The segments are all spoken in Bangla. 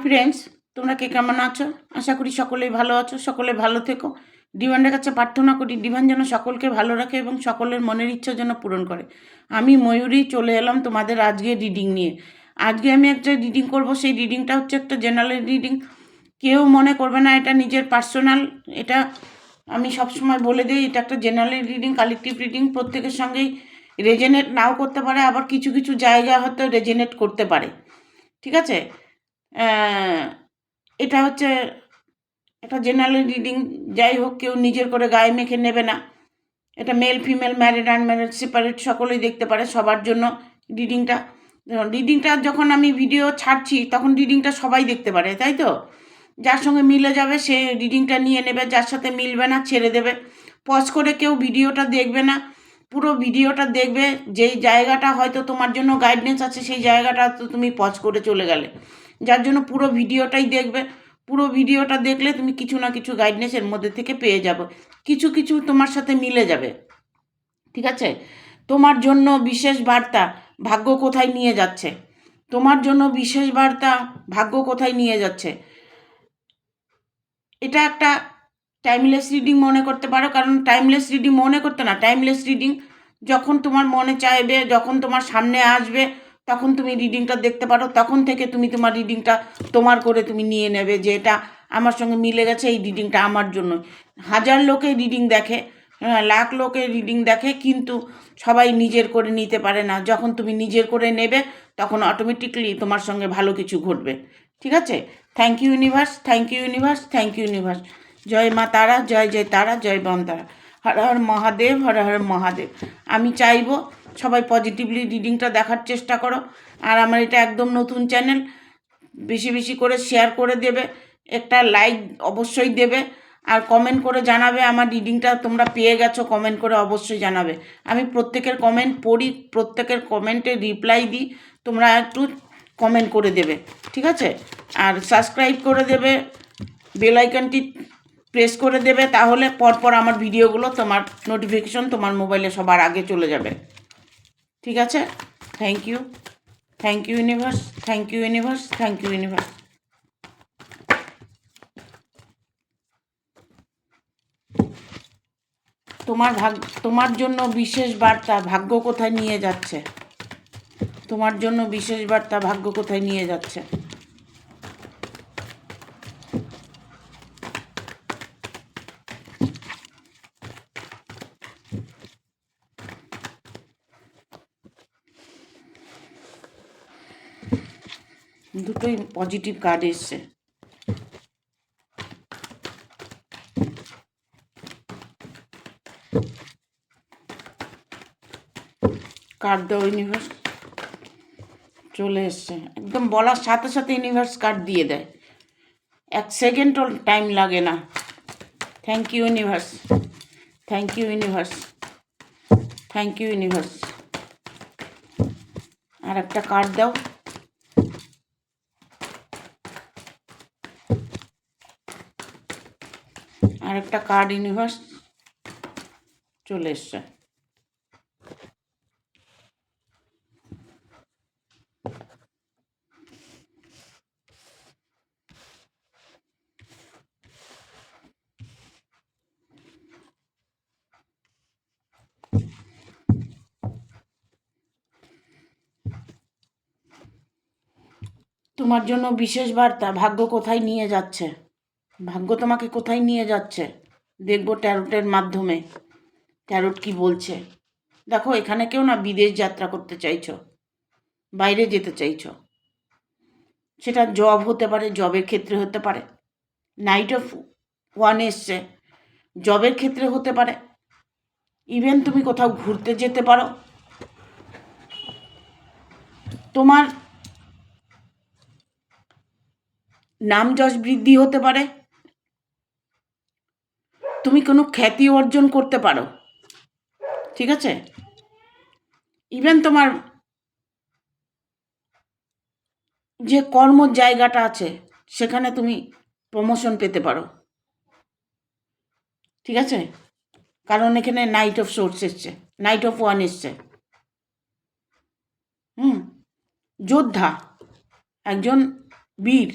ফ্রেন্ডস, তোমরা কে কেমন আছো? আশা করি সকলেই ভালো আছো, সকলে ভালো থেকো। ডিভানের কাছে প্রার্থনা করি ডিভান যেন সকলকে ভালো রাখে এবং সকলের মনের ইচ্ছা যেন পূরণ করে। আমি ময়ূরী চলে এলাম তোমাদের আজকে রিডিং নিয়ে। আজকে আমি একটা রিডিং করব, সেই রিডিংটা হচ্ছে একটা জেনারেল রিডিং। কেউ মনে করবে না এটা নিজের পার্সোনাল, এটা আমি সবসময় বলে দিই এটা একটা জেনারেল রিডিং, কালেকটিভ রিডিং। প্রত্যেকের সঙ্গেই রেজেনেট নাও করতে পারে, আবার কিছু কিছু জায়গা হয়তো রেজেনেট করতে পারে। ঠিক আছে, এটা হচ্ছে একটা জেনারেল রিডিং। যাই হোক, কেউ নিজের করে গায়ে মেখে নেবে না। এটা male female, married unmarried, separate সকলেই দেখতে পারে, সবার জন্য রিডিংটা। রিডিংটা যখন আমি ভিডিও ছাড়ছি তখন রিডিংটা সবাই দেখতে পারে, তাই তো? যার সঙ্গে মিলে যাবে সে রিডিংটা নিয়ে নেবে, যার সাথে মিলবে না ছেড়ে দেবে। পজ করে কেউ ভিডিওটা দেখবে না, পুরো ভিডিওটা দেখবে। যেই জায়গাটা হয়তো তোমার জন্য গাইডেন্স আছে সেই জায়গাটা তো তুমি পজ করে চলে গেলে, যার জন্য পুরো ভিডিওটাই দেখবে। পুরো ভিডিওটা দেখলে তুমি কিছু না কিছু গাইডেন্স এর মধ্যে থেকে পেয়ে যাবে, কিছু কিছু তোমার সাথে মিলে যাবে। ঠিক আছে, তোমার জন্য বিশেষ বার্তা, ভাগ্য কোথায় নিয়ে যাচ্ছে। তোমার জন্য বিশেষ বার্তা, ভাগ্য কোথায় নিয়ে যাচ্ছে। এটা একটা টাইমলেস রিডিং মনে করতে পারো, কারণ টাইমলেস রিডিং মনে করতে না, টাইমলেস রিডিং যখন তোমার মনে চাইবে, যখন তোমার সামনে আসবে তখন তুমি রিডিংটা দেখতে পারো। তখন থেকে তুমি তোমার রিডিংটা তোমার করে তুমি নিয়ে নেবে যে এটা আমার সঙ্গে মিলে গেছে, এই রিডিংটা আমার জন্য। হাজার লোকে রিডিং দেখে, লাখ লোকে রিডিং দেখে, কিন্তু সবাই নিজের করে নিতে পারে না। যখন তুমি নিজের করে নেবে তখন অটোমেটিকলি তোমার সঙ্গে ভালো কিছু ঘটবে। ঠিক আছে, thank you universe, thank you universe, thank you universe. জয় মা তারা, জয় জয় তারা, জয় বন তারা, হর হর মহাদেব, হর হর মহাদেব। আমি চাইবো সবাই পজিটিভলি রিডিংটা দেখার চেষ্টা করো। আর আমার এটা একদম নতুন চ্যানেল, বেশি বেশি করে শেয়ার করে দেবে, একটা লাইক অবশ্যই দেবে, আর কমেন্ট করে জানাবে আমার রিডিংটা তোমরা পেয়ে গেছো। কমেন্ট করে অবশ্যই জানাবে, আমি প্রত্যেকের কমেন্ট পড়ি, প্রত্যেকের কমেন্টে রিপ্লাই দিই। তোমরা একটু কমেন্ট করে দেবে, ঠিক আছে? আর সাবস্ক্রাইব করে দেবে, বেল আইকনটি প্রেস করে দেবে, তাহলে পরপর আমার ভিডিওগুলো তোমার নোটিফিকেশন তোমার মোবাইলে সবার আগে চলে যাবে। ঠিক আছে, thank you, thank you universe, thank you universe, thank you universe. তোমার জন্য বিশেষ বার্তা, ভাগ্য কোথায় নিয়ে যাচ্ছে। তোমার জন্য বিশেষ বার্তা, ভাগ্য কোথায় নিয়ে যাচ্ছে। দুটোই পজিটিভ কার্ড এসছে। কার্ড দাও ইউনিভার্স। চলে এসছে, একদম বলার সাথে সাথে ইউনিভার্স কার্ড দিয়ে দেয়, এক সেকেন্ডও টাইম লাগে না। Thank you universe, thank you universe, thank you universe. আর একটা কার্ড দাও। আর একটা কার্ড ইউনিভার্স। চলে এসছে। তোমার জন্য বিশেষ বার্তা, ভাগ্য কোথায় নিয়ে যাচ্ছে। ভাগ্য তোমাকে কোথায় নিয়ে যাচ্ছে দেখবো ট্যারোটের মাধ্যমে। ট্যারোট কি বলছে দেখো। এখানে কেউ না বিদেশ যাত্রা করতে চাইছো, বাইরে যেতে চাইছো, সেটা জব হতে পারে, জবের ক্ষেত্রে হতে পারে। নাইট অফ ওয়ান এসছে, জবের ক্ষেত্রে হতে পারে। ইভেন তুমি কোথাও ঘুরতে যেতে পারো। তোমার নাম যশ বৃদ্ধি হতে পারে, তুমি কোনো খ্যাতি অর্জন করতে পারো। ঠিক আছে, ইভেন তোমার যে কর্মর জায়গাটা আছে সেখানে তুমি প্রমোশন পেতে পারো। ঠিক আছে, কারণ এখানে নাইট অফ সোর্স এসছে, নাইট অফ ওয়ান এসছে। যোদ্ধা, একজন বীর,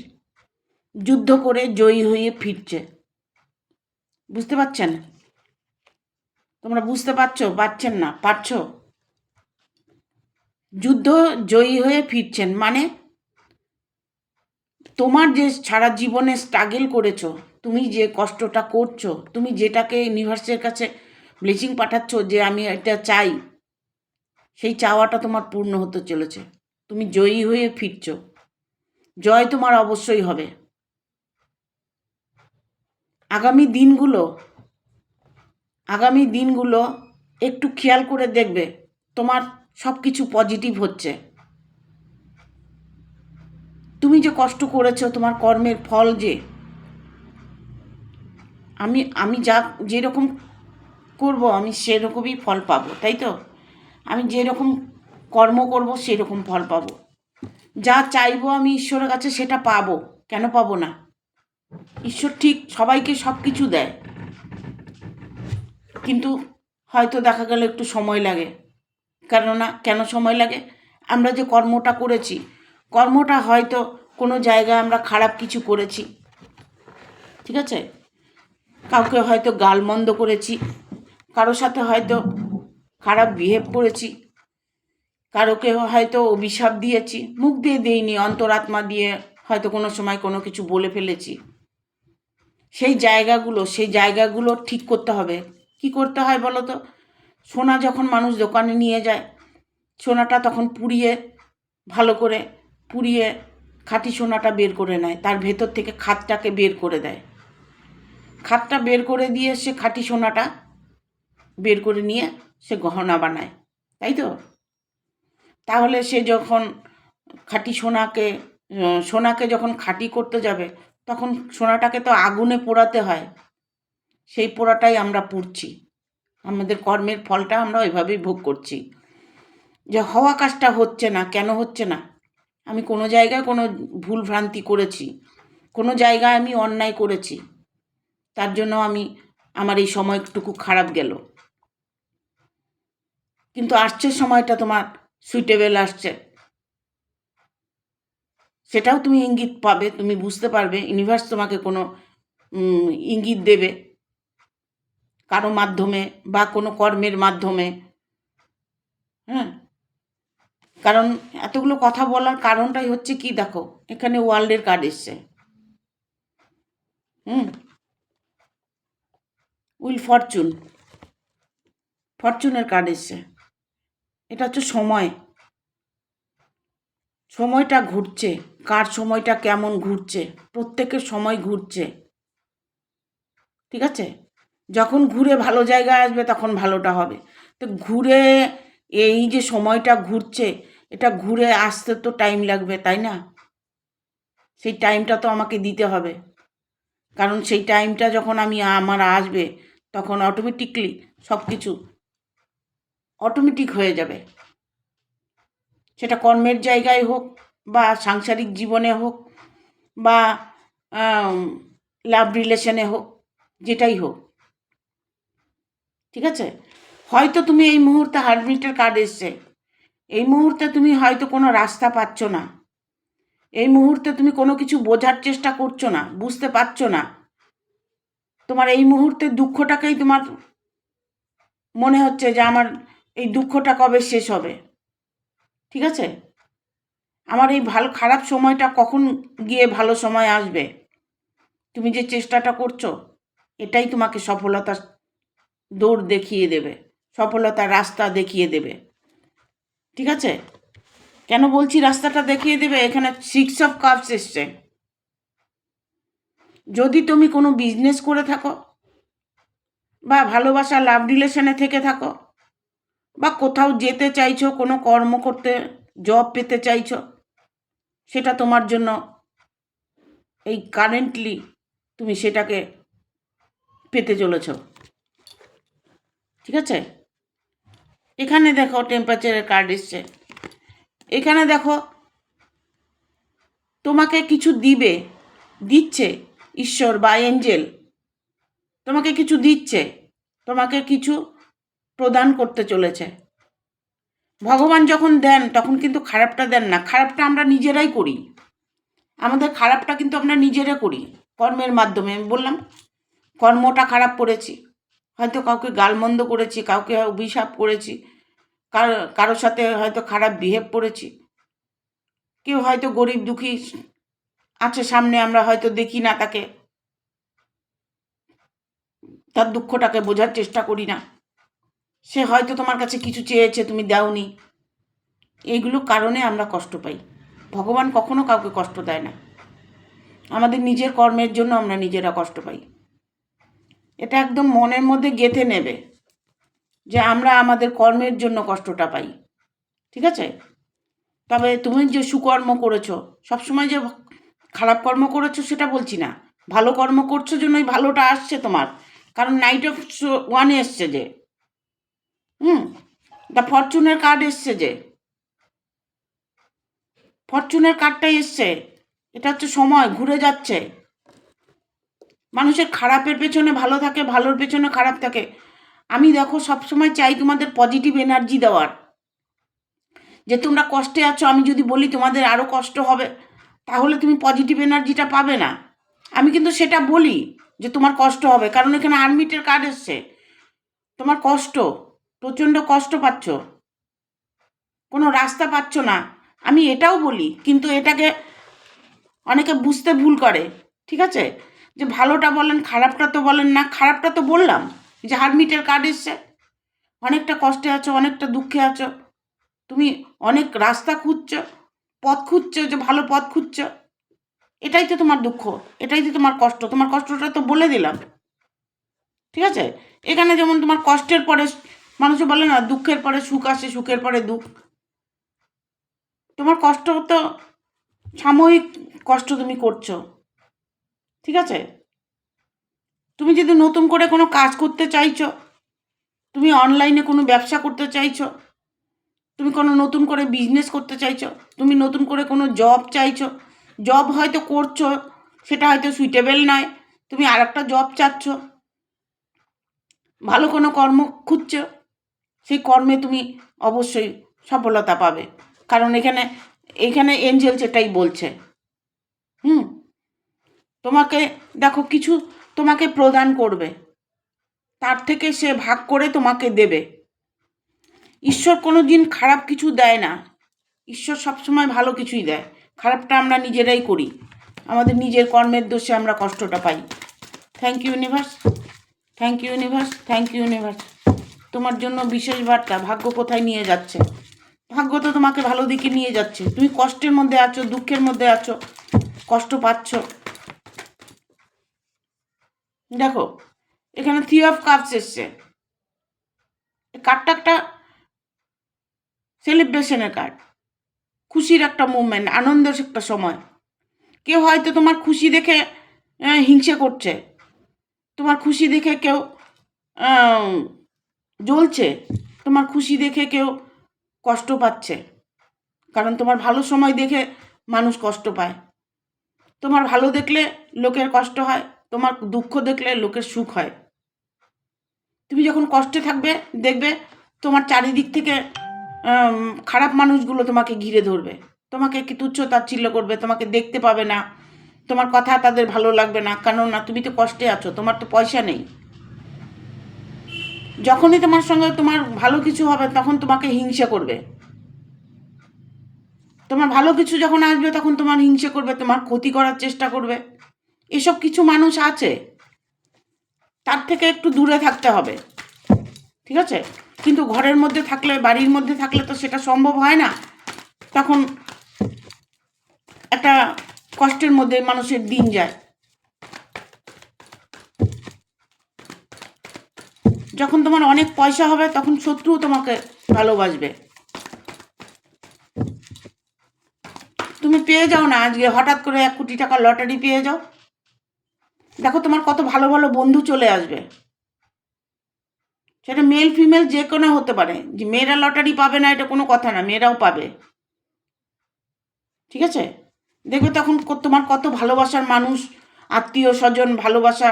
যুদ্ধ করে জয়ী হয়ে ফিরছে। বুঝতে পারছেন? তোমরা বুঝতে পারছেন না? পারছো? যুদ্ধ জয়ী হয়ে ফিরছেন মানে তোমার যে সারা জীবনে স্ট্রাগল করেছো, তুমি যে কষ্টটা করছো, তুমি যেটাকে ইউনিভার্সের কাছে ব্লেসিং পাঠাচ্ছ যে আমি এটা চাই, সেই চাওয়াটা তোমার পূর্ণ হতে চলেছে। তুমি জয়ী হয়ে ফিরছো। জয় তোমার অবশ্যই হবে। আগামী দিনগুলো একটু খেয়াল করে দেখবে, তোমার সব কিছু পজিটিভ হচ্ছে। তুমি যে কষ্ট করেছো, তোমার কর্মের ফল যে আমি যেরকম করব আমি সেরকমই ফল পাবো, তাই তো? আমি যেরকম কর্ম করব সেরকম ফল পাবো। যা চাইবো আমি ঈশ্বরের কাছে সেটা পাবো। কেন পাবো না? ঈশ্বর ঠিক সবাইকে সব কিছু দেয়, কিন্তু হয়তো দেখা গেল একটু সময় লাগে। কেন সময় লাগে? আমরা যে কর্মটা করেছি, কর্মটা হয়তো কোনো জায়গায় আমরা খারাপ কিছু করেছি, ঠিক আছে? কাউকে হয়তো গালমন্দ করেছি, কারোর সাথে হয়তো খারাপ বিহেভ করেছি, কারোকে হয়তো অভিশাপ দিয়েছি, মুখ দিয়ে দিইনি, অন্তরাত্মা দিয়ে হয়তো কোনো সময় কোনো কিছু বলে ফেলেছি। সেই জায়গাগুলো ঠিক করতে হবে। কি করতে হয় বলো তো? সোনা যখন মানুষ দোকানে নিয়ে যায়, সোনাটা তখন ভালো করে পুড়িয়ে খাঁটি সোনাটা বের করে নেয়, তার ভেতর থেকে খাদটাকে বের করে দেয়। খাদটা বের করে দিয়ে সে খাঁটি সোনাটা বের করে নিয়ে সে গহনা বানায়, তাই তো? তাহলে সে যখন খাঁটি সোনাকে যখন খাঁটি করতে যাবে, তখন সোনাটাকে তো আগুনে পোড়াতে হয়। সেই পোড়াটাই আমরা পুড়ছি। আমাদের কর্মের ফলটা আমরা ওইভাবেই ভোগ করছি। যে হওয়া কাজটা হচ্ছে না, কেন হচ্ছে না? আমি কোনো জায়গায় কোনো ভুল ভ্রান্তি করেছি, কোনো জায়গায় আমি অন্যায় করেছি, তার জন্য আমার এই সময়টুকু খারাপ গেল। কিন্তু আসছে সময়টা তোমার সুইটেবল আসছে, সেটাও তুমি ইঙ্গিত পাবে, তুমি বুঝতে পারবে। ইউনিভার্স তোমাকে কোনো ইঙ্গিত দেবে কারো মাধ্যমে বা কোনো কর্মের মাধ্যমে। হ্যাঁ, কারণ এতগুলো কথা বলার কারণটাই হচ্ছে কি, দেখো এখানে ওয়ার্ল্ডের কার্ড এসছে। উইল ফরচুনের কার্ড এসছে। এটা হচ্ছে সময়টা ঘুরছে। কার সময়টা কেমন ঘুরছে? প্রত্যেকের সময় ঘুরছে, ঠিক আছে? যখন ঘুরে ভালো জায়গায় আসবে তখন ভালোটা হবে। তো ঘুরে এই যে সময়টা ঘুরছে, এটা ঘুরে আসতে তো টাইম লাগবে, তাই না? সেই টাইমটা তো আমাকে দিতে হবে, কারণ সেই টাইমটা যখন আমার আসবে তখন অটোমেটিকলি সব কিছু অটোমেটিক হয়ে যাবে। সেটা কর্মের জায়গায় হোক বা সাংসারিক জীবনে হোক বা লাভ রিলেশনে হোক, যেটাই হোক, ঠিক আছে? হয়তো তুমি এই মুহূর্তে হারমিটের কার্ড এসছে, এই মুহূর্তে তুমি হয়তো কোনো রাস্তা পাচ্ছ না, এই মুহূর্তে তুমি কোনো কিছু বোঝার চেষ্টা করছো না, বুঝতে পারছো না। তোমার এই মুহূর্তের দুঃখটাকেই তোমার মনে হচ্ছে যে আমার এই দুঃখটা কবে শেষ হবে, ঠিক আছে? আমার এই খারাপ সময়টা কখন গিয়ে ভালো সময় আসবে? তুমি যে চেষ্টাটা করছো, এটাই তোমাকে সফলতার দৌড় দেখিয়ে দেবে, সফলতার রাস্তা দেখিয়ে দেবে, ঠিক আছে? কেন বলছি রাস্তাটা দেখিয়ে দেবে? এখানে 6 অফ কাপস এসছে। যদি তুমি কোনো বিজনেস করে থাকো বা ভালোবাসা লাভ রিলেশনে থেকে থাকো বা কোথাও যেতে চাইছো, কোনো কর্ম করতে, জব পেতে চাইছো, সেটা তোমার জন্য এই কারেন্টলি তুমি সেটাকে পেতে চলেছ, ঠিক আছে? এখানে দেখো টেম্পারেচারের কার্ড এসছে। এখানে দেখো তোমাকে কিছু দিচ্ছে ঈশ্বর বা এঞ্জেল, তোমাকে কিছু দিচ্ছে, তোমাকে কিছু প্রদান করতে চলেছে। ভগবান যখন দেন তখন কিন্তু খারাপটা দেন না, খারাপটা আমরা নিজেরাই করি। আমাদের খারাপটা কিন্তু আমরা নিজেরা করি কর্মের মাধ্যমে। আমি বললাম কর্মটা খারাপ করেছি, হয়তো কাউকে গালমন্দ করেছি, কাউকে অভিশাপ করেছি, কারোর সাথে হয়তো খারাপ বিহেভ করেছি, কেউ হয়তো গরিব দুঃখী আছে সামনে, আমরা হয়তো দেখি না তাকে, তার দুঃখটাকে বোঝার চেষ্টা করি না, সে হয়তো তোমার কাছে কিছু চেয়েছে তুমি দাওনি, এইগুলো কারণে আমরা কষ্ট পাই। ভগবান কখনো কাউকে কষ্ট দেয় না, আমাদের নিজের কর্মের জন্য আমরা নিজেরা কষ্ট পাই। এটা একদম মনের মধ্যে গেঁথে নেবে যে আমরা আমাদের কর্মের জন্য কষ্টটা পাই, ঠিক আছে? তবে তুমি যে সুকর্ম করেছো, সবসময় যে খারাপ কর্ম করেছো সেটা বলছি না, ভালো কর্ম করছো জন্যই ভালোটা আসছে তোমার। কারণ নাইট অফ ওয়ান এসছে যে, দ্য ফরচুনের কার্ড এসছে যে, ফরচুনের কার্ডটাই এসছে। এটা হচ্ছে সময় ঘুরে যাচ্ছে। মানুষের খারাপের পেছনে ভালো থাকে, ভালোর পেছনে খারাপ থাকে। আমি দেখো সবসময় চাই তোমাদের পজিটিভ এনার্জি দেওয়ার, যে তোমরা কষ্টে আছো, আমি যদি বলি তোমাদের আরও কষ্ট হবে, তাহলে তুমি পজিটিভ এনার্জিটা পাবে না। আমি কিন্তু সেটা বলি যে তোমার কষ্ট হবে, কারণ এখানে আর্মিটের কার্ড এসছে। তোমার কষ্ট, প্রচণ্ড কষ্ট পাচ্ছ, কোনো রাস্তা পাচ্ছ না, আমি এটাও বলি, কিন্তু এটাকে অনেকে বুঝতে ভুল করে, ঠিক আছে? যে ভালোটা বলেন, খারাপটা তো বলেন না। খারাপটা তো বললাম, যে হারমিটের কার্ড এসছে, অনেকটা কষ্টে আছো, অনেকটা দুঃখে আছো, তুমি অনেক রাস্তা খুঁজছো, পথ খুঁজছো, যে ভালো পথ খুঁজছো, এটাই তো তোমার দুঃখ, এটাই তো তোমার কষ্ট। তোমার কষ্টটা তো বলে দিলাম, ঠিক আছে? এখানে যেমন তোমার কষ্টের পরে, মানুষে বলে না দুঃখের পরে সুখ আসে, সুখের পরে দুঃখ। তোমার কষ্ট তো সাময়িক কষ্ট তুমি করছো, ঠিক আছে? তুমি যদি নতুন করে কোনো কাজ করতে চাইছো, তুমি অনলাইনে কোনো ব্যবসা করতে চাইছো, তুমি কোনো নতুন করে বিজনেস করতে চাইছো, তুমি নতুন করে কোনো জব চাইছো, জব হয়তো করছো, সেটা হয়তো সুইটেবল নয়, তুমি আর একটা জব চাচ্ছ, ভালো কোনো কর্ম খুঁজছো, সেই কর্মে তুমি অবশ্যই সফলতা পাবে। কারণ এখানে এঞ্জেল সেটাই বলছে। তোমাকে দেখো কিছু তোমাকে প্রদান করবে, তার থেকে সে ভাগ করে তোমাকে দেবে। ঈশ্বর কোনো দিন খারাপ কিছু দেয় না, ঈশ্বর সবসময় ভালো কিছুই দেয়। খারাপটা আমরা নিজেরাই করি, আমাদের নিজের কর্মের দোষে আমরা কষ্টটা পাই। Thank you universe, thank you universe, thank you universe. তোমার জন্য বিশেষ বার্তা, ভাগ্য কোথায় নিয়ে যাচ্ছে? ভাগ্য তো তোমাকে ভালো দিকে নিয়ে যাচ্ছে। তুমি কষ্টের মধ্যে আছো, দুঃখের মধ্যে আছো, কষ্ট পাচ্ছ। দেখো এখানে 3 অফ কাপস এসছে, কার্ডটা একটা সেলিব্রেশনের কার্ড, খুশির একটা মুভমেন্ট, আনন্দের একটা সময়। কেউ হয়তো তোমার খুশি দেখে হিংসে করছে, তোমার খুশি দেখে কেউ জ্বলছে, তোমার খুশি দেখে কেউ কষ্ট পাচ্ছে। কারণ তোমার ভালো সময় দেখে মানুষ কষ্ট পায়, তোমার ভালো দেখলে লোকের কষ্ট হয়, তোমার দুঃখ দেখলে লোকের সুখ হয়। তুমি যখন কষ্টে থাকবে দেখবে তোমার চারিদিক থেকে খারাপ মানুষগুলো তোমাকে ঘিরে ধরবে, তোমাকে কি তুচ্ছ তাচ্ছিল্য করবে, তোমাকে দেখতে পাবে না, তোমার কথা তাদের ভালো লাগবে না, কেননা তুমি তো কষ্টে আছো, তোমার তো পয়সা নেই। যখনই তোমার সঙ্গে তোমার ভালো কিছু হবে তখন তোমাকে হিংসে করবে, তোমার ভালো কিছু যখন আসবে তখন তোমার হিংসে করবে, তোমার ক্ষতি করার চেষ্টা করবে। এসব কিছু মানুষ আছে, তার থেকে একটু দূরে থাকতে হবে, ঠিক আছে? কিন্তু ঘরের মধ্যে থাকলে, বাড়ির মধ্যে থাকলে তো সেটা সম্ভব হয় না, তখন একটা কষ্টের মধ্যে মানুষের দিন যায়। যখন তোমার অনেক পয়সা হবে তখন শত্রুও তোমাকে ভালোবাসবে। তুমি পেয়ে যাও না আজকে হঠাৎ করে 1 কোটি টাকা লটারি পেয়ে যাও, দেখো তোমার কত ভালো ভালো বন্ধু চলে আসবে। সেটা মেল ফিমেল যে কোনো হতে পারে, যে মেয়েরা লটারি পাবে না এটা কোনো কথা না, মেয়েরাও পাবে, ঠিক আছে? দেখবে তখন তোমার কত ভালোবাসার মানুষ, আত্মীয় স্বজন, ভালোবাসা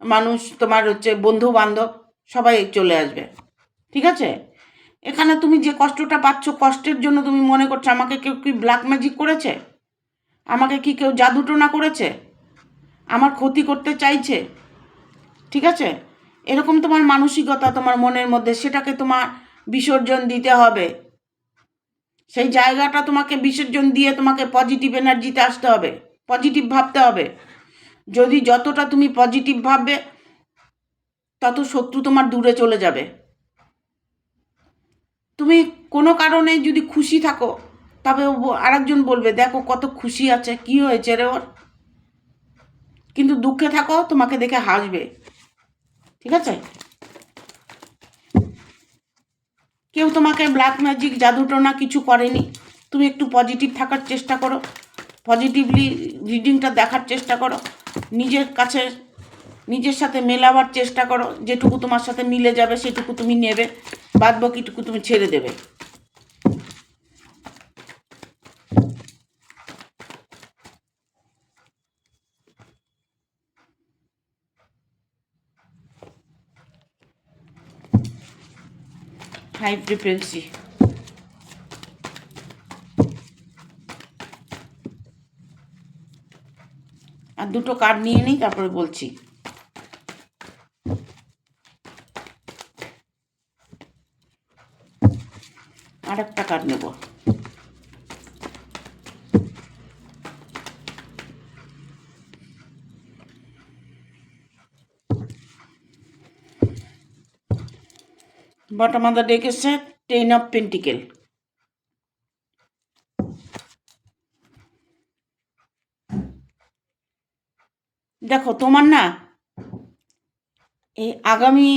মানুষ, তোমার হচ্ছে বন্ধু বান্ধব সবাই চলে আসবে, ঠিক আছে? এখানে তুমি যে কষ্টটা পাচ্ছ, কষ্টের জন্য তুমি মনে করছো আমাকে কেউ কি ব্ল্যাক ম্যাজিক করেছে, আমাকে কি কেউ জাদুটোনা করেছে? আমার ক্ষতি করতে চাইছে? ঠিক আছে, এরকম তোমার মানসিকতা তোমার মনের মধ্যে, সেটাকে তোমার বিসর্জন দিতে হবে। সেই জায়গাটা তোমাকে বিসর্জন দিয়ে তোমাকে পজিটিভ এনার্জিতে আসতে হবে, পজিটিভ ভাবতে হবে। যদি যতটা তুমি পজিটিভ ভাববে তত শত্রু তোমার দূরে চলে যাবে। তুমি কোনো কারণে যদি খুশি থাকো, তবে আরেকজন বলবে দেখো কত খুশি আছে, কি হয়েছে রে ওর। কিন্তু দুঃখে থাকো, তোমাকে দেখে হাসবে। ঠিক আছে, কেউ তোমাকে ব্ল্যাক ম্যাজিক জাদুটোনা কিছু করেনি। তুমি একটু পজিটিভ থাকার চেষ্টা করো, পজিটিভলি রিডিংটা দেখার চেষ্টা করো, নিজের কাছে নিজের সাথে মেলাবার চেষ্টা করো। যেটুকু তোমার সাথে মিলে যাবে সেটুকু তুমি নেবে, বাদ বাকিটুকু তুমি ছেড়ে দেবে। High frequency. আর দুটো কার্ড নিয়ে নিই, তারপরে বলছি। আর একটা কার্ড নেব। বটম অফ দ্য ডেক এসছে 10 অফ পেন্টিকেল। দেখো তোমার না এই আগামী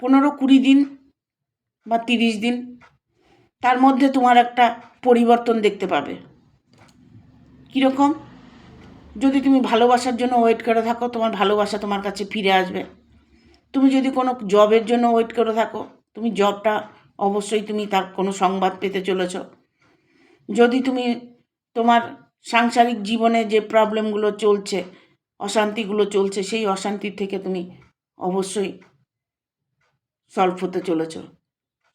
15-20 দিন বা 30 দিন, তার মধ্যে তোমার একটা পরিবর্তন দেখতে পাবে। কীরকম? যদি তুমি ভালোবাসার জন্য ওয়েট করে থাকো, তোমার ভালোবাসা তোমার কাছে ফিরে আসবে। তুমি যদি কোনো জবের জন্য ওয়েট করে থাকো, তুমি জবটা অবশ্যই তুমি তার কোনো সংবাদ পেতে চলেছ। যদি তুমি তোমার সাংসারিক জীবনে যে প্রবলেমগুলো চলছে, অশান্তিগুলো চলছে, সেই অশান্তির থেকে তুমি অবশ্যই সলভ হতে চলেছ,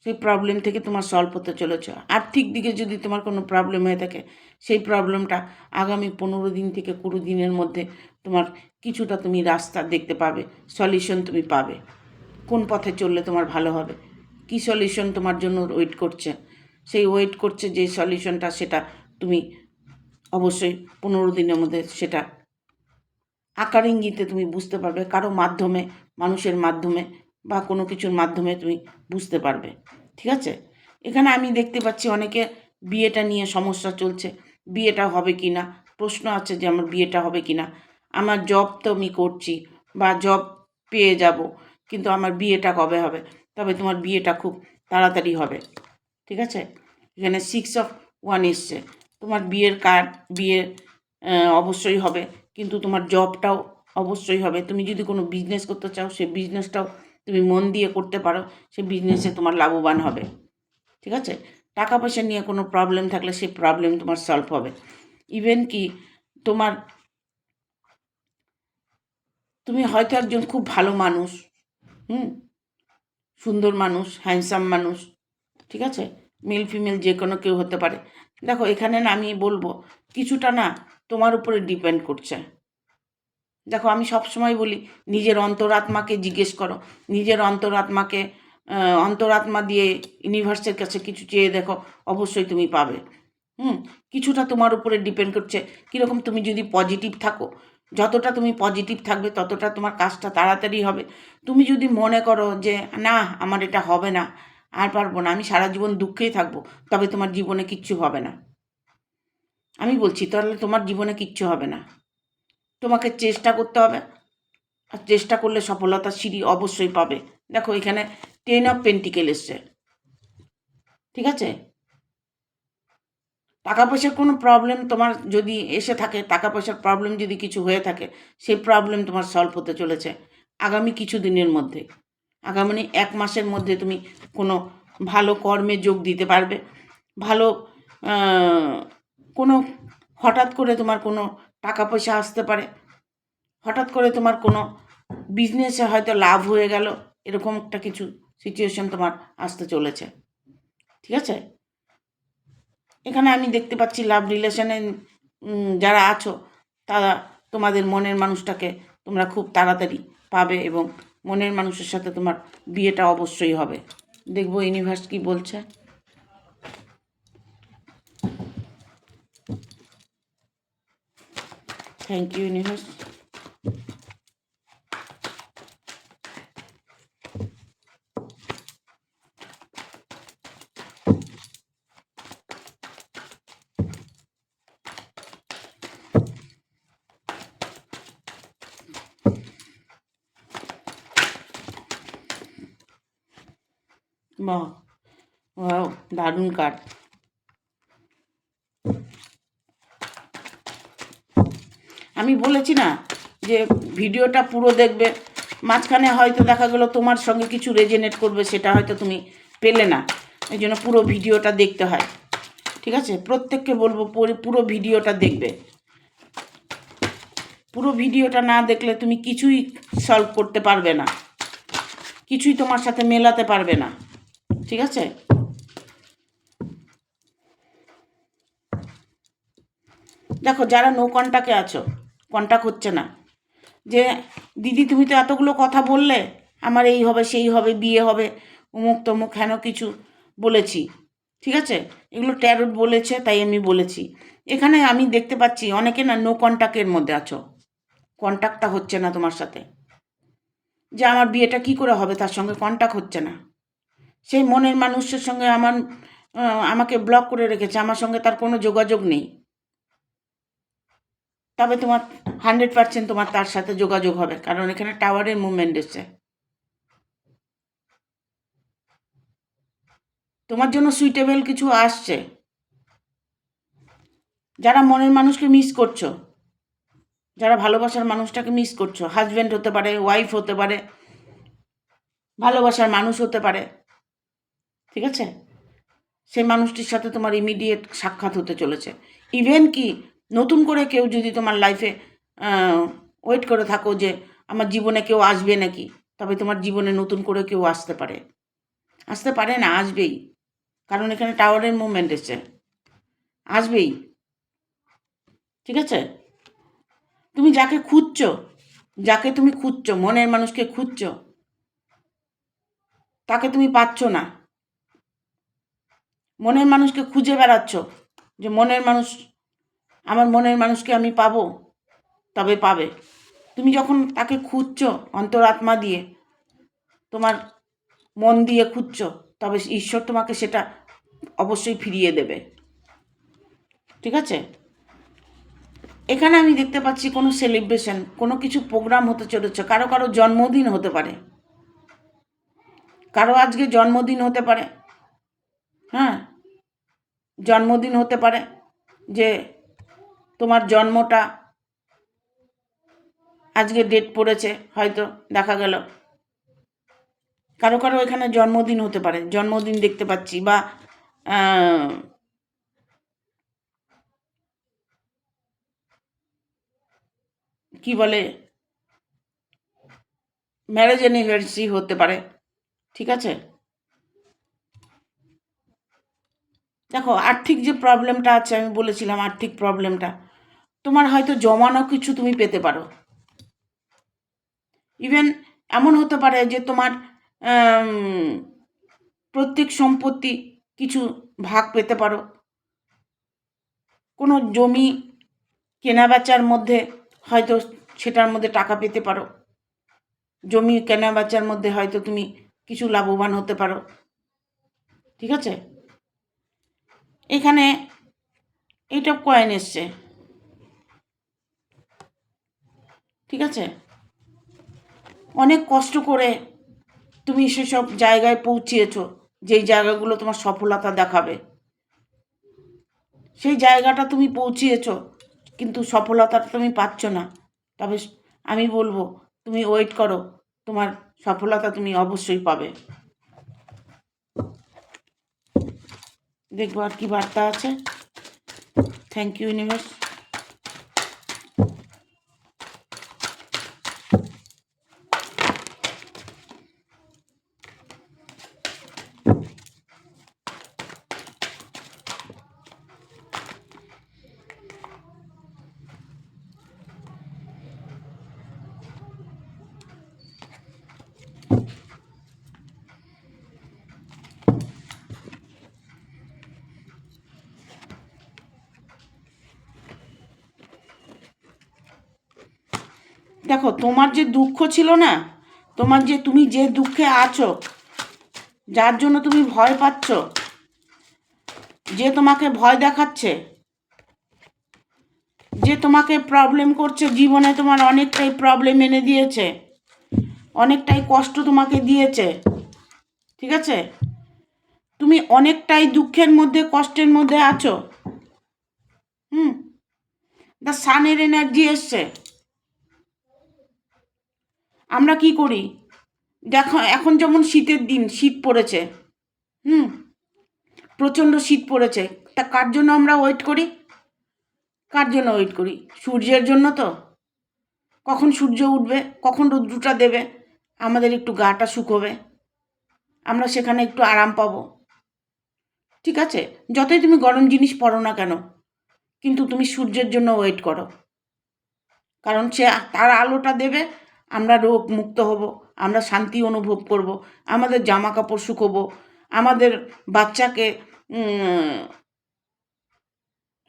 সেই প্রবলেম থেকে তোমার সলভ হতে চলেছ। আর্থিক দিকে যদি তোমার কোনো প্রবলেম হয়ে থাকে, সেই প্রবলেমটা আগামী 15 দিন থেকে 20 দিনের মধ্যে তোমার কিছুটা তুমি রাস্তা দেখতে পাবে, সলিউশন তুমি পাবে। কোন পথে চললে তোমার ভালো হবে, কী সলিউশন তোমার জন্য ওয়েট করছে, সেই ওয়েট করছে যে সলিউশনটা, সেটা তুমি অবশ্যই 15 দিনের মধ্যে সেটা আকার ইঙ্গিতে তুমি বুঝতে পারবে, কারো মাধ্যমে, মানুষের মাধ্যমে বা কোনো কিছুর মাধ্যমে তুমি বুঝতে পারবে। ঠিক আছে, এখানে আমি দেখতে পাচ্ছি অনেকে বিয়েটা নিয়ে সমস্যা চলছে, বিয়েটা হবে কি না, প্রশ্ন আছে যে আমার বিয়েটা হবে কি না। আমার জব তো আমি করছি বা জব পেয়ে যাব, কিন্তু আমার বিয়েটা কবে হবে? তবে তোমার বিয়েটা খুব তাড়াতাড়ি হবে। ঠিক আছে, এখানে 6 অফ 1 এসছে। তোমার বিয়ের কার্ড, বিয়ে অবশ্যই হবে, কিন্তু তোমার জবটাও অবশ্যই হবে। তুমি যদি কোনো বিজনেস করতে চাও, সেই বিজনেসটাও তুমি মন দিয়ে করতে পারো, সেই বিজনেসে তোমার লাভবান হবে। ঠিক আছে, টাকা পয়সা নিয়ে কোনো প্রবলেম থাকলে সেই প্রবলেম তোমার সলভ হবে। ইভেন কি তোমার, তুমি হয়তো একজন খুব ভালো মানুষ, সুন্দর মানুষ, হ্যান্ডসাম মানুষ। ঠিক আছে, মেল ফিমেল যে কোনো কেউ হতে পারে। দেখো এখানে না আমি বলবো কিছুটা না তোমার উপরে ডিপেন্ড করছে। দেখো আমি সবসময় বলি নিজের অন্তরাত্মাকে জিজ্ঞেস করো, নিজের অন্তরাত্মাকে অন্তরাত্মা দিয়ে ইউনিভার্সের কাছে কিছু চেয়ে দেখো, অবশ্যই তুমি পাবে। কিছুটা তোমার উপরে ডিপেন্ড করছে কীরকম তুমি যদি পজিটিভ থাকো। যতটা তুমি পজিটিভ থাকবে ততটা তোমার কাজটা তাড়াতাড়ি হবে। তুমি যদি মনে করো যে না আমার এটা হবে না, আর পারবো না, আমি সারা জীবন দুঃখেই থাকবো, তবে তোমার জীবনে কিচ্ছু হবে না। আমি বলছি তাহলে তোমার জীবনে কিচ্ছু হবে না। তোমাকে চেষ্টা করতে হবে, আর চেষ্টা করলে সফলতার সিঁড়ি অবশ্যই পাবে। দেখো এখানে 10 অফ পেন্টিকেল এসছে। ঠিক আছে, টাকা পয়সার কোনো প্রবলেম তোমার যদি এসে থাকে, টাকা পয়সার প্রবলেম যদি কিছু হয়ে থাকে, সেই প্রবলেম তোমার সলভ হতে চলেছে আগামী কিছু দিনের মধ্যে। আগামী 1 মাসের মধ্যে তুমি কোনো ভালো কর্মে যোগ দিতে পারবে। ভালো কোনো হঠাৎ করে তোমার কোনো টাকা পয়সা আসতে পারে, হঠাৎ করে তোমার কোনো বিজনেসে হয়তো লাভ হয়ে গেল, এরকম একটা কিছু সিচুয়েশন তোমার আসতে চলেছে। ঠিক আছে, এখানে আমি দেখতে পাচ্ছি লাভ রিলেশনে যারা আছো তারা তোমাদের মনের মানুষটাকে তোমরা খুব তাড়াতাড়ি পাবে এবং মনের মানুষের সাথে তোমার বিয়েটা অবশ্যই হবে। দেখবো ইউনিভার্স কি বলছে। Thank you universe. বাহ, ওয়াও, দারুণ কার্ড। আমি বলেছি না যে ভিডিওটা পুরো দেখবে, মাঝখানে হয়তো দেখা গেলো তোমার সঙ্গে কিছু রেজেনেট করবে, সেটা হয়তো তুমি পেলে না, এই জন্য পুরো ভিডিওটা দেখতে হয়। ঠিক আছে, প্রত্যেককে বলবো পুরো ভিডিওটা দেখবে। পুরো ভিডিওটা না দেখলে তুমি কিছুই সলভ করতে পারবে না, কিছুই তোমার সাথে মেলাতে পারবে না। ঠিক আছে, দেখো যারা নো কন্ট্যাক্টে আছো, কন্ট্যাক্ট হচ্ছে না, যে দিদি তুমি তো এতগুলো কথা বললে আমার এই হবে সেই হবে বিয়ে হবে অমুক তমুক হেন কিছু বলেছি। ঠিক আছে, এগুলো ট্যারোট বলেছে তাই আমি বলেছি। এখানে আমি দেখতে পাচ্ছি অনেকে না নো কন্ট্যাক্টের মধ্যে আছো, কন্ট্যাক্টটা হচ্ছে না তোমার সাথে, যে আমার বিয়েটা কি করে হবে তার সঙ্গে কন্ট্যাক্ট হচ্ছে না। সেই মনের মানুষের সঙ্গে আমাকে ব্লক করে রেখেছে, আমার সঙ্গে তার কোনো যোগাযোগ নেই। তবে তোমার 100% তোমার তার সাথে যোগাযোগ হবে, কারণ এখানে টাওয়ারের মুভমেন্ট এসছে। তোমার জন্য সুইটেবল কিছু আসছে। যারা মনের মানুষকে মিস করছো, যারা ভালোবাসার মানুষটাকে মিস করছো, হাজব্যান্ড হতে পারে, ওয়াইফ হতে পারে, ভালোবাসার মানুষ হতে পারে। ঠিক আছে, সেই মানুষটির সাথে তোমার ইমিডিয়েট সাক্ষাৎ হতে চলেছে। ইভেন কি নতুন করে কেউ যদি তোমার লাইফে ওয়েট করে থাকো যে আমার জীবনে কেউ আসবে নাকি, তবে তোমার জীবনে নতুন করে কেউ আসতে পারে, আসতে পারে না, আসবেই, কারণ এখানে টাওয়ারের মুভমেন্ট এসছে, আসবেই। ঠিক আছে, তুমি যাকে খুঁজছো, যাকে তুমি খুঁজছো, মনের মানুষকে খুঁজছো, তাকে তুমি পাচ্ছ না। মনের মানুষকে খুঁজে বেড়াচ্ছ, যে মনের মানুষ, আমার মনের মানুষকে আমি পাবো, তবে পাবে। তুমি যখন তাকে খুঁজছো অন্তরাত্মা দিয়ে, তোমার মন দিয়ে খুঁজছো, তবে ঈশ্বর তোমাকে সেটা অবশ্যই ফিরিয়ে দেবে। ঠিক আছে, এখানে আমি দেখতে পাচ্ছি কোনো সেলিব্রেশন, কোনো কিছু প্রোগ্রাম হতে চলেছে, কারো কারো জন্মদিন হতে পারে, কারো আজকে জন্মদিন হতে পারে। হ্যাঁ, জন্মদিন হতে পারে, যে তোমার জন্মটা আজকে ডেট পড়েছে, হয়তো দেখা গেল কারো কারো এখানে জন্মদিন হতে পারে, জন্মদিন দেখতে পাচ্ছি, বা কি বলে ম্যারেজ অ্যানিভার্সারি হতে পারে। ঠিক আছে, দেখো আর্থিক যে প্রবলেমটা আছে, আমি বলেছিলাম আর্থিক প্রবলেমটা, তোমার হয়তো জমানো কিছু তুমি পেতে পারো। ইভেন এমন হতে পারে যে তোমার প্রত্যেক সম্পত্তি কিছু ভাগ পেতে পারো, কোনো জমি কেনা বেচার মধ্যে হয়তো সেটার মধ্যে টাকা পেতে পারো, জমি কেনা বেচার মধ্যে হয়তো তুমি কিছু লাভবান হতে পারো। ঠিক আছে, এখানে এইট অফ কয়েন এসছে। ঠিক আছে, অনেক কষ্ট করে তুমি সেসব জায়গায় পৌঁছিয়েছ, যেই জায়গাগুলো তোমার সফলতা দেখাবে, সেই জায়গাটা তুমি পৌঁছিয়েছ, কিন্তু সফলতাটা তুমি পাচ্ছ না। তবে আমি বলবো তুমি ওয়েট করো, তোমার সফলতা তুমি অবশ্যই পাবে। দেখবো আর কি বার্তা আছে। Thank you universe. দেখো, তোমার যে দুঃখ ছিল না, তুমি যে দুঃখে আছো, যার জন্য তুমি ভয় পাচ্ছ, যে তোমাকে ভয় দেখাচ্ছে, যে তোমাকে প্রবলেম করছে, জীবনে তোমার অনেকটাই প্রবলেম এনে দিয়েছে, অনেকটাই কষ্ট তোমাকে দিয়েছে, ঠিক আছে, তুমি অনেকটাই দুঃখের মধ্যে, কষ্টের মধ্যে আছো। দ্য সানের এনার্জি এসছে। আমরা কি করি দেখো, এখন যেমন শীতের দিন, শীত পড়েছে, প্রচণ্ড শীত পড়েছে, তা কার জন্য আমরা ওয়েট করি? কার জন্য ওয়েট করি? সূর্যের জন্য তো। কখন সূর্য উঠবে, কখন রৌদ্রটা দেবে, আমাদের একটু গাটা শুকোবে, আমরা সেখানে একটু আরাম পাবো, ঠিক আছে। যতই তুমি গরম জিনিস পরো না কেন, কিন্তু তুমি সূর্যের জন্য ওয়েট করো, কারণ সে তার আলোটা দেবে, আমরা রোগ মুক্ত হব, আমরা শান্তি অনুভব করব, আমাদের জামা কাপড় শুকোবো, আমাদের বাচ্চাকে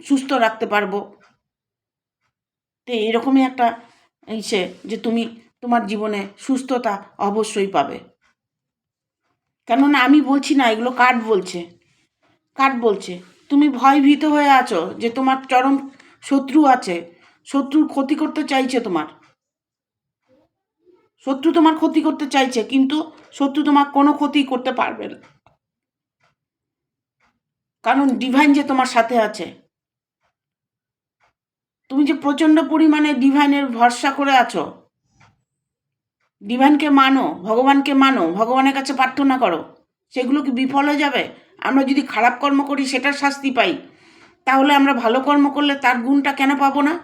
সুস্থ রাখতে পারবো। তো এরকমই একটা ইসে যে তুমি তোমার জীবনে সুস্থতা অবশ্যই পাবে। কেননা আমি বলছি না, এগুলো কার্ড বলছে। তুমি ভয়ভীত হয়ে আছো যে তোমার চরম শত্রু আছে, শত্রুর ক্ষতি করতে চাইছে, শত্রু তোমার ক্ষতি করতে চাইছে, কিন্তু শত্রু তোমার কোনো ক্ষতি করতে পারবে না, কারণ ডিভাইন যে তোমার সাথে আছে। তুমি যে প্রচণ্ড পরিমাণে ডিভাইনের ভরসা করে আছো, ডিভাইনকে মানো, ভগবানের কাছে প্রার্থনা করো, সেগুলো কি বিফল হয়ে যাবে? আমরা যদি খারাপ কর্ম করি সেটার শাস্তি পাই, তাহলে আমরা ভালো কর্ম করলে তার গুণটা কেন পাবো না?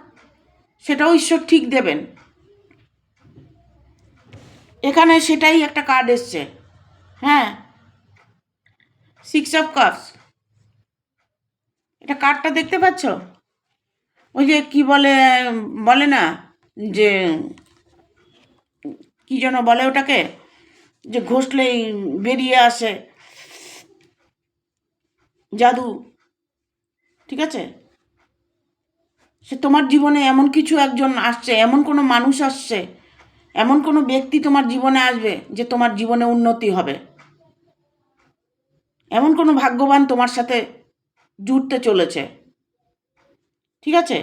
সেটাও ঈশ্বর ঠিক দেবেন। এখানে সেটাই একটা কার্ড এসছে। হ্যাঁ, 6 অফ কাপস, এটা কার্ডটা দেখতে পাচ্ছ? ওই যে কি বলে না যে, কি যেন বলে ওটাকে, যে ঘষলেই বেরিয়ে আসে জাদু, ঠিক আছে। সে তোমার জীবনে এমন কিছু একজন আসছে, এমন কোনো মানুষ আসছে, এমন কোনো ব্যক্তি তোমার জীবনে আসবে যে তোমার জীবনে উন্নতি হবে, এমন কোনো ভাগ্যবান তোমার সাথে জুড়তে চলেছে, ঠিক আছে।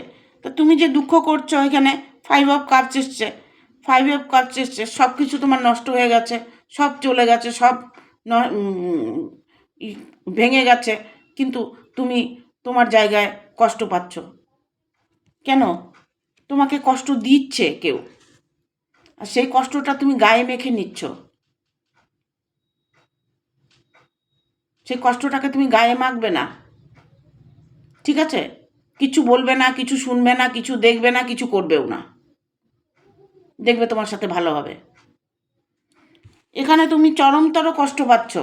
তো তুমি যে দুঃখ করছো, এখানে 5 অফ কাপস এসছে, সব কিছু তোমার নষ্ট হয়ে গেছে, সব চলে গেছে, সব ভেঙে গেছে, কিন্তু তুমি তোমার জায়গায় কষ্ট পাচ্ছ কেন? তোমাকে কষ্ট দিচ্ছে কেউ, আর সেই কষ্টটা তুমি গায়ে মেখে নিচ্ছ, সেই কষ্টটাকে তুমি গায়ে মাখবে না, ঠিক আছে। কিছু বলবে না, কিছু শুনবে না, কিছু দেখবে না, কিছু করবেও না, দেখবে তোমার সাথে ভালো হবে। এখানে তুমি চরমতর কষ্ট পাচ্ছ,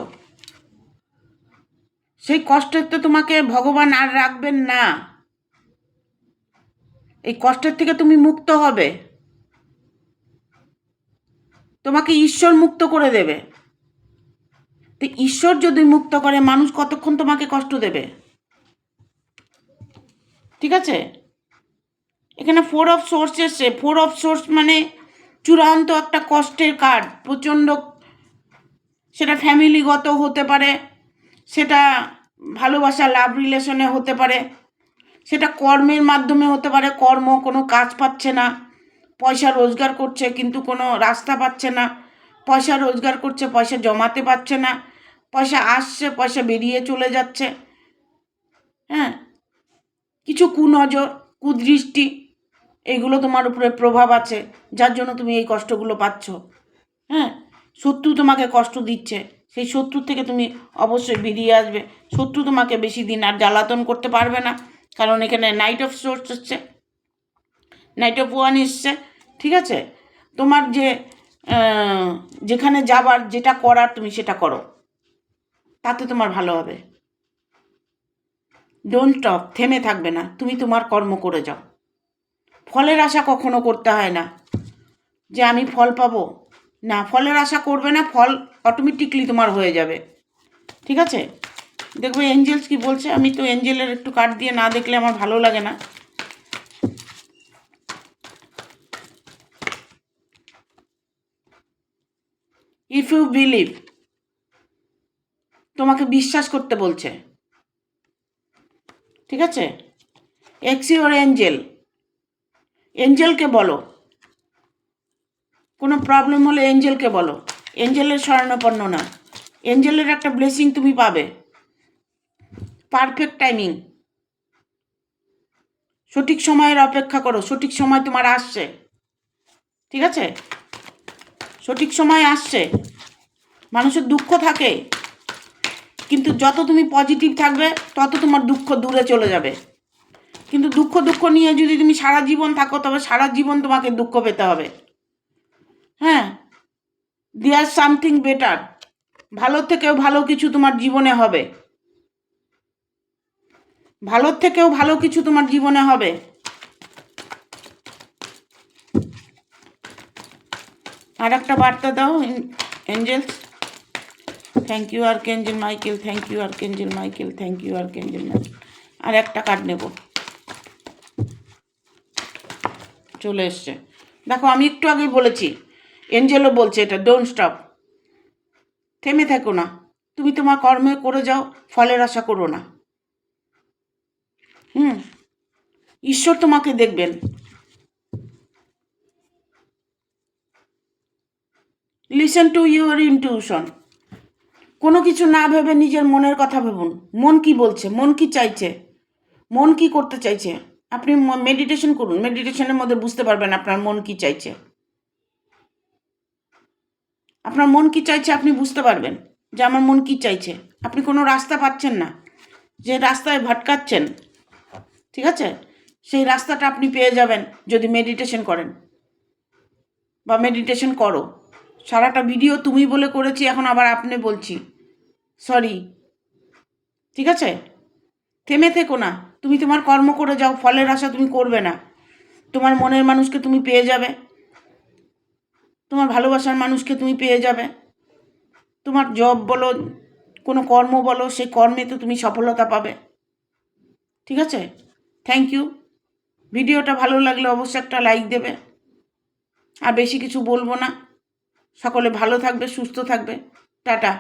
সেই কষ্টের তো তোমাকে ভগবান আর রাখবেন না, এই কষ্টের থেকে তুমি মুক্ত হবে, তোমাকে ঈশ্বর মুক্ত করে দেবে। তো ঈশ্বর যদি মুক্ত করে, মানুষ কতক্ষণ তোমাকে কষ্ট দেবে, ঠিক আছে। এখানে 4 অফ সোর্স এসছে। 4 অফ সোর্স মানে চূড়ান্ত একটা কষ্টের কার্ড, প্রচণ্ড, সেটা ফ্যামিলিগত হতে পারে, সেটা ভালোবাসা লাভ রিলেশনে হতে পারে, সেটা কর্মের মাধ্যমে হতে পারে, কোনো কাজ পাচ্ছে না, পয়সা রোজগার করছে কিন্তু কোনো রাস্তা পাচ্ছে না, পয়সা রোজগার করছে, পয়সা জমাতে পারছে না, পয়সা আসছে, পয়সা বেরিয়ে চলে যাচ্ছে, হ্যাঁ, কিছু কুনজর, কুদৃষ্টি, এগুলো তোমার উপরে প্রভাব আছে, যার জন্য তুমি এই কষ্টগুলো পাচ্ছ। হ্যাঁ, শত্রু তোমাকে কষ্ট দিচ্ছে, সেই শত্রুর থেকে তুমি অবশ্যই বেরিয়ে আসবে। শত্রু তোমাকে বেশি দিন আর জ্বালাতন করতে পারবে না, কারণ এখানে নাইট অফ সোর্স হচ্ছে, নাইট অফ ওয়ান এসছে, ঠিক আছে। তোমার যেখানে যাবার, যেটা করার, তুমি সেটা করো, তাতে তোমার ভালো হবে। ডোন্ট স্টপ, থেমে থাকবে না, তুমি তোমার কর্ম করে যাও। ফলের আশা কখনো করতে হয় না, যে আমি ফল পাবো না, ফলের আশা করবে না, ফল অটোমেটিকলি তোমার হয়ে যাবে, ঠিক আছে। দেখবে এঞ্জেলস কি বলছে, আমি তো এঞ্জেলের একটু কার্ড দিয়ে না দেখলে আমার ভালো লাগে না। ইফ ইউ বিলিভ, তোমাকে বিশ্বাস করতে বলছে, ঠিক আছে? এক্স ইউর এঞ্জেল, এঞ্জেলকে বলো, কোনো প্রবলেম হলে এঞ্জেলকে বলো, এঞ্জেলের শরণাপন্ন না, এঞ্জেলের একটা ব্লেসিং তুমি পাবে, পারফেক্ট টাইমিং। সঠিক সময়ের অপেক্ষা করো, সঠিক সময় তোমার আসছে, ঠিক আছে? সঠিক সময় আসছে। মানুষের দুঃখ থাকে, কিন্তু যত তুমি পজিটিভ থাকবে তত তোমার দুঃখ দূরে চলে যাবে। কিন্তু দুঃখ নিয়ে যদি তুমি সারা জীবন থাকো, তবে সারা জীবন তোমাকে দুঃখ পেতে হবে। হ্যাঁ, দেয়ার সামথিং বেটার, ভালো থেকেও ভালো কিছু তোমার জীবনে হবে, ভালোর থেকেও ভালো কিছু তোমার জীবনে হবে। আর একটা বার্তা দাও angels. Thank you archangel Michael, thank you archangel Michael, thank you archangel Michael. আর একটা কার্ড নেব, চলে এসছে। দেখো, আমি একটু আগেই বলেছি, এঞ্জেলও বলছে এটা, ডোন্ট স্টপ, থেমে থেকো না, তুমি তোমার কর্মে করে যাও, ফলের আশা করো না। ঈশ্বর তোমাকে দেখবেন। লিসেন টু ইউর ইনটিউশন, কোনো কিছু না ভেবে নিজের মনের কথা ভাবুন, মন কি বলছে, মন কি চাইছে, মন কি করতে চাইছে। আপনি মেডিটেশন করুন, মেডিটেশনের মধ্যে বুঝতে পারবেন আপনার মন কি চাইছে। আপনার মন কি চাইছে আপনি বুঝতে পারবেন যে আমার মন কি চাইছে। আপনি কোনো রাস্তা পাচ্ছেন না, যে রাস্তায় ভটকাচ্ছেন, ঠিক আছে, সেই রাস্তাটা আপনি পেয়ে যাবেন যদি মেডিটেশন করেন বা মেডিটেশন করো। সারাটা ভিডিও তুমি বলে করেছি, এখন আবার আপনি বলছি, সরি, ঠিক আছে? থেমে থেকো না, তুমি তোমার কর্ম করে যাও, ফলের আশা তুমি করবে না। তোমার মনের মানুষকে তুমি পেয়ে যাবে, তোমার ভালোবাসার মানুষকে তুমি পেয়ে যাবে। তোমার জব বলো, কোনো কর্ম বলো, সেই কর্মে তো তুমি সফলতা পাবে, ঠিক আছে? Thank you. ভিডিওটা ভালো লাগলে অবশ্যই একটা লাইক দেবে। আর বেশি কিছু বলবো না, সকলে ভালো থাকবে, সুস্থ থাকবে, টাটা।